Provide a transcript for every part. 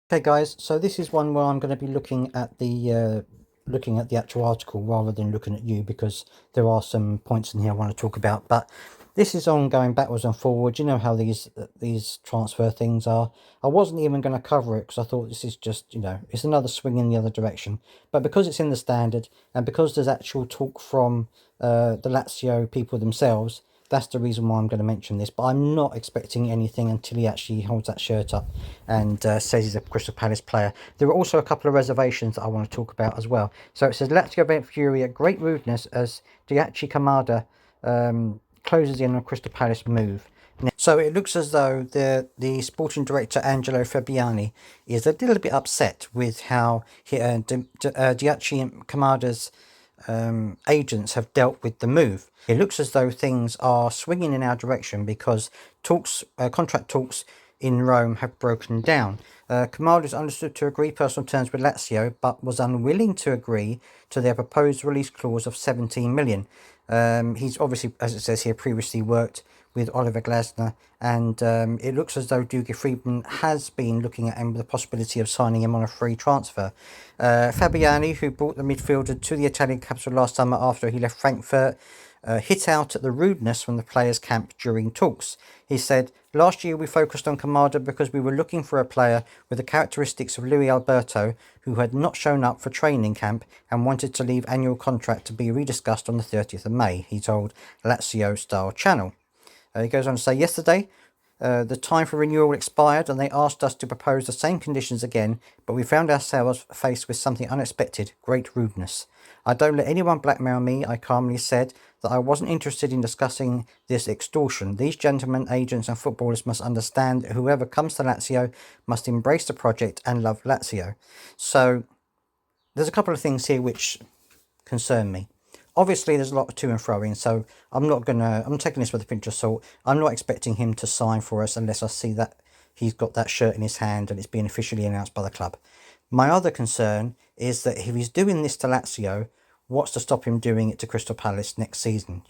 Okay guys, so this is one where I'm going to be looking at the actual article rather than looking at you, because there are some points in here I want to talk about. But this is on going backwards and forwards. You know how these transfer things are. I wasn't even going to cover it because I thought this is just, it's another swing in the other direction. But because it's in the Standard and because there's actual talk from the Lazio people themselves, that's the reason why I'm going to mention this. But I'm not expecting anything until he actually holds that shirt up and says he's a Crystal Palace player. There are also a couple of reservations that I want to talk about as well. So it says, Lazio vent fury at great rudeness as Daichi Kamada closes in on Crystal Palace move. So it looks as though the sporting director Angelo Fabiani is a little bit upset with how Daichi Kamada's agents have dealt with the move. It looks as though things are swinging in our direction because contract talks in Rome have broken down. Kamada is understood to agree personal terms with Lazio, but was unwilling to agree to their proposed release clause of 17 million. He's obviously, as it says here, previously worked with Oliver Glasner, and it looks as though Dougie Friedman has been looking at him with the possibility of signing him on a free transfer. Fabiani, who brought the midfielder to the Italian capital last summer after he left Frankfurt, hit out at the rudeness from the players' camp during talks. He said, "Last year we focused on Kamada because we were looking for a player with the characteristics of Luis Alberto, who had not shown up for training camp and wanted to leave annual contract to be rediscussed on the 30th of May, he told Lazio Style Channel. He goes on to say, yesterday, the time for renewal expired and they asked us to propose the same conditions again, but we found ourselves faced with something unexpected, great rudeness. I don't let anyone blackmail me, I calmly said that I wasn't interested in discussing this extortion. These gentlemen, agents and footballers must understand that whoever comes to Lazio must embrace the project and love Lazio." So there's a couple of things here which concern me. Obviously, there's a lot of to and fro in, so I'm taking this with a pinch of salt. I'm not expecting him to sign for us unless I see that he's got that shirt in his hand and it's being officially announced by the club. My other concern is that if he's doing this to Lazio, what's to stop him doing it to Crystal Palace next season?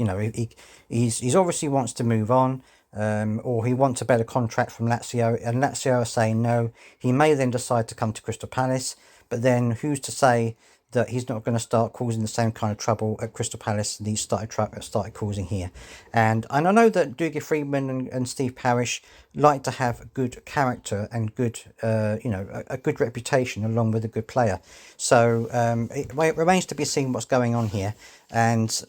He's obviously wants to move on, or he wants a better contract from Lazio, and Lazio are saying no. He may then decide to come to Crystal Palace, but then who's to say that he's not going to start causing the same kind of trouble at Crystal Palace that he started causing here. And I know that Dougie Friedman and Steve Parish like to have good character and good, a good reputation along with a good player. So it remains to be seen what's going on here. And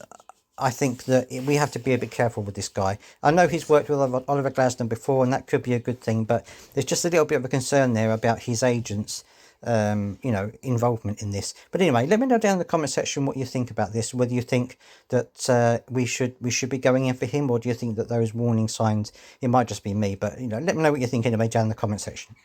I think that we have to be a bit careful with this guy. I know he's worked with Oliver Glasner before, and that could be a good thing, but there's just a little bit of a concern there about his agents involvement in this. But anyway, let me know down in the comment section what you think about this, whether you think that we should be going in for him, or do you think that those warning signs, it might just be me, but let me know what you think anyway down in the comment section.